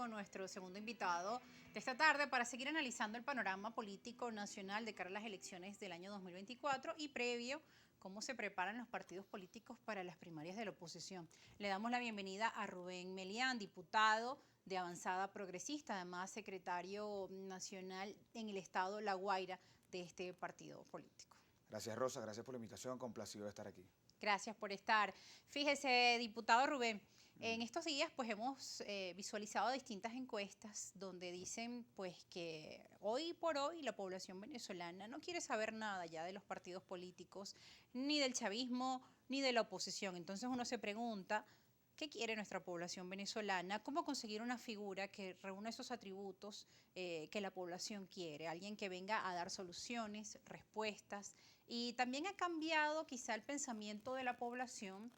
con nuestro segundo invitado de esta tarde para seguir analizando el panorama político nacional de cara a las elecciones del año 2024 y previo cómo se preparan los partidos políticos para las primarias de la oposición. Le damos la bienvenida a Rubén Melián, diputado de Avanzada Progresista, además secretario nacional en el estado La Guaira de este partido político. Gracias, Rosa, gracias por la invitación, complacido de estar aquí. Gracias por estar. Fíjese, diputado Rubén, en estos días pues hemos visualizado distintas encuestas donde dicen pues que hoy por hoy la población venezolana no quiere saber nada ya de los partidos políticos, ni del chavismo, ni de la oposición. Entonces uno se pregunta, ¿qué quiere nuestra población venezolana? ¿Cómo conseguir una figura que reúna esos atributos que la población quiere? Alguien que venga a dar soluciones, respuestas. Y también ha cambiado quizá el pensamiento de la población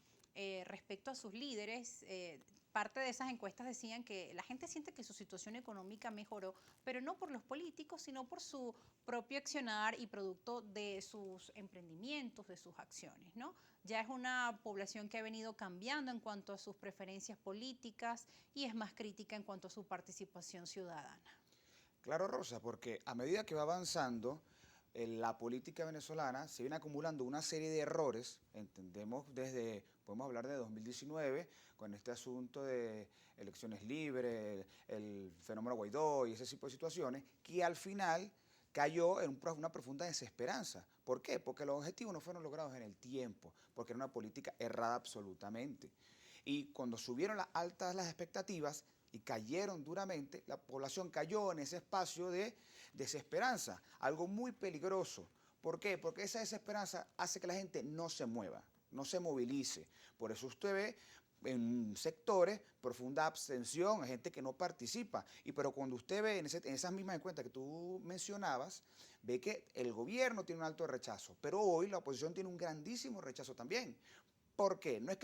respecto a sus líderes. Parte de esas encuestas decían que la gente siente que su situación económica mejoró, pero no por los políticos, sino por su propio accionar y producto de sus emprendimientos, de sus acciones, ¿no? Ya es una población que ha venido cambiando en cuanto a sus preferencias políticas y es más crítica en cuanto a su participación ciudadana. Claro, Rosa, porque a medida que va avanzando la política venezolana, se viene acumulando una serie de errores, entendemos podemos hablar de 2019, con este asunto de elecciones libres, el fenómeno Guaidó y ese tipo de situaciones, que al final cayó en una profunda desesperanza. ¿Por qué? Porque los objetivos no fueron logrados en el tiempo, porque era una política errada absolutamente. Y cuando subieron las expectativas y cayeron duramente, la población cayó en ese espacio de desesperanza, algo muy peligroso. ¿Por qué? Porque esa desesperanza hace que la gente no se mueva, no se movilice. Por eso usted ve en sectores profunda abstención, gente que no participa. Pero cuando usted ve en esas mismas encuestas que tú mencionabas, ve que el gobierno tiene un alto rechazo, pero hoy la oposición tiene un grandísimo rechazo también. ¿Por qué? No es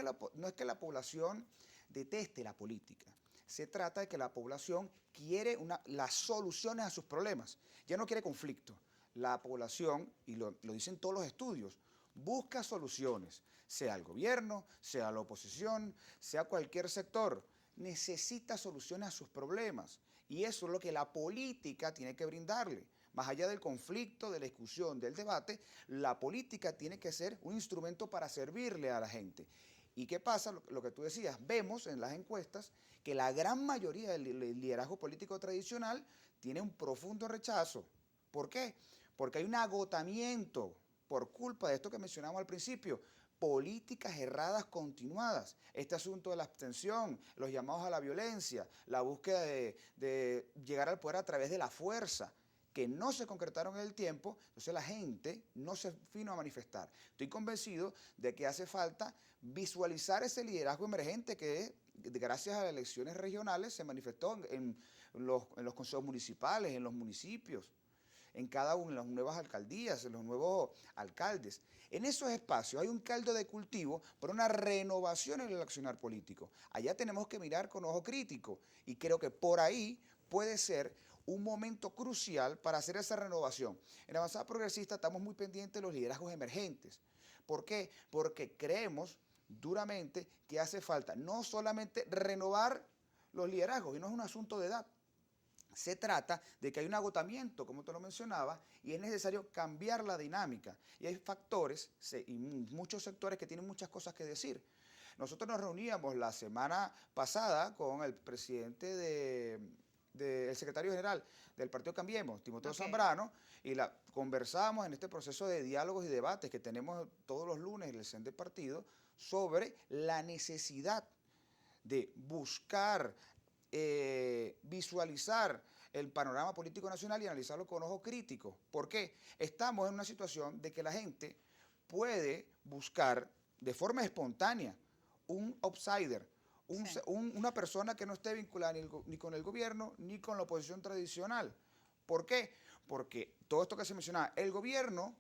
que la población deteste la política. Se trata de que la población quiere las soluciones a sus problemas. Ya no quiere conflicto. La población, y lo dicen todos los estudios, busca soluciones, sea el gobierno, sea la oposición, sea cualquier sector. Necesita soluciones a sus problemas. Y eso es lo que la política tiene que brindarle. Más allá del conflicto, de la discusión, del debate, la política tiene que ser un instrumento para servirle a la gente. ¿Y qué pasa? Lo que tú decías, vemos en las encuestas que la gran mayoría del liderazgo político tradicional tiene un profundo rechazo. ¿Por qué? Porque hay un agotamiento por culpa de esto que mencionamos al principio, políticas erradas continuadas. Este asunto de la abstención, los llamados a la violencia, la búsqueda de llegar al poder a través de la fuerza, que no se concretaron en el tiempo, entonces la gente no se vino a manifestar. Estoy convencido de que hace falta visualizar ese liderazgo emergente que gracias a las elecciones regionales se manifestó en los consejos municipales, en los municipios, en cada una de las nuevas alcaldías, en los nuevos alcaldes. En esos espacios hay un caldo de cultivo para una renovación en el accionar político. Allá tenemos que mirar con ojo crítico y creo que por ahí puede ser un momento crucial para hacer esa renovación. En Avanzada Progresista estamos muy pendientes de los liderazgos emergentes. ¿Por qué? Porque creemos duramente que hace falta no solamente renovar los liderazgos, y no es un asunto de edad. Se trata de que hay un agotamiento, como te lo mencionaba, y es necesario cambiar la dinámica. Y hay factores y muchos sectores que tienen muchas cosas que decir. Nosotros nos reuníamos la semana pasada con el presidente el secretario general del Partido Cambiemos, Timoteo Zambrano, y conversamos en este proceso de diálogos y debates que tenemos todos los lunes en el CEN del partido sobre la necesidad de buscar visualizar el panorama político nacional y analizarlo con ojo crítico. ¿Por qué? Estamos en una situación de que la gente puede buscar de forma espontánea un outsider, una persona que no esté vinculada ni con el gobierno ni con la oposición tradicional. ¿Por qué? Porque todo esto que se mencionaba, el gobierno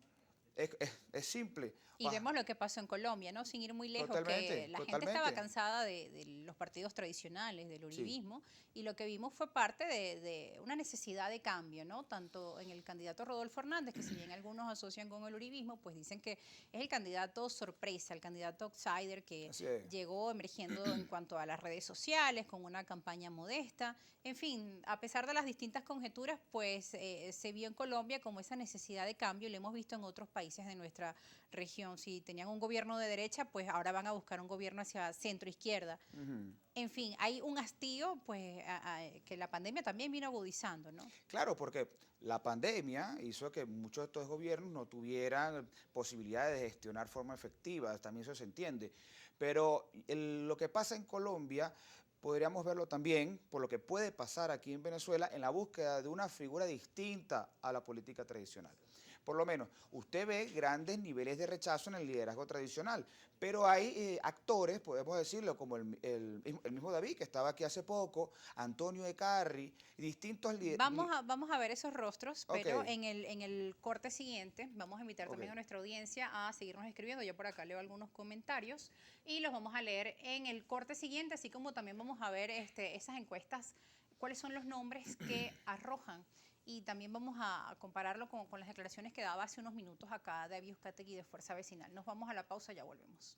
Es simple. Y vemos lo que pasó en Colombia, ¿no? Sin ir muy lejos, Totalmente, que la gente estaba totalmente. cansada de los partidos tradicionales, del Sí, uribismo, y lo que vimos fue parte de una necesidad de cambio, ¿no? Tanto en el candidato Rodolfo Hernández, que si bien algunos asocian con el uribismo, pues dicen que es el candidato sorpresa, el candidato outsider que así es. llegó emergiendo en cuanto a las redes sociales, con una campaña modesta. En fin, a pesar de las distintas conjeturas, pues se vio en Colombia como esa necesidad de cambio y lo hemos visto en otros países de nuestra región. Si tenían un gobierno de derecha, pues ahora van a buscar un gobierno hacia centro-izquierda. Ujú. En fin, hay un hastío pues, que la pandemia también vino agudizando, ¿no? Claro, porque la pandemia hizo que muchos de estos gobiernos no tuvieran posibilidades de gestionar forma efectiva, también eso se entiende. Pero lo que pasa en Colombia podríamos verlo también por lo que puede pasar aquí en Venezuela en la búsqueda de una figura distinta a la política tradicional. Por lo menos, usted ve grandes niveles de rechazo en el liderazgo tradicional, pero hay actores, podemos decirlo, como el mismo David, que estaba aquí hace poco, Antonio Ecarri, y distintos líderes. Vamos a ver esos rostros, Ok, pero en el corte siguiente vamos a invitar ok. también a nuestra audiencia a seguirnos escribiendo. Yo por acá leo algunos comentarios y los vamos a leer en el corte siguiente, así como también vamos a ver esas encuestas, cuáles son los nombres que arrojan. Y también vamos a compararlo con las declaraciones que daba hace unos minutos acá David Uzcategui de Fuerza Vecinal. Nos vamos a la pausa, ya volvemos.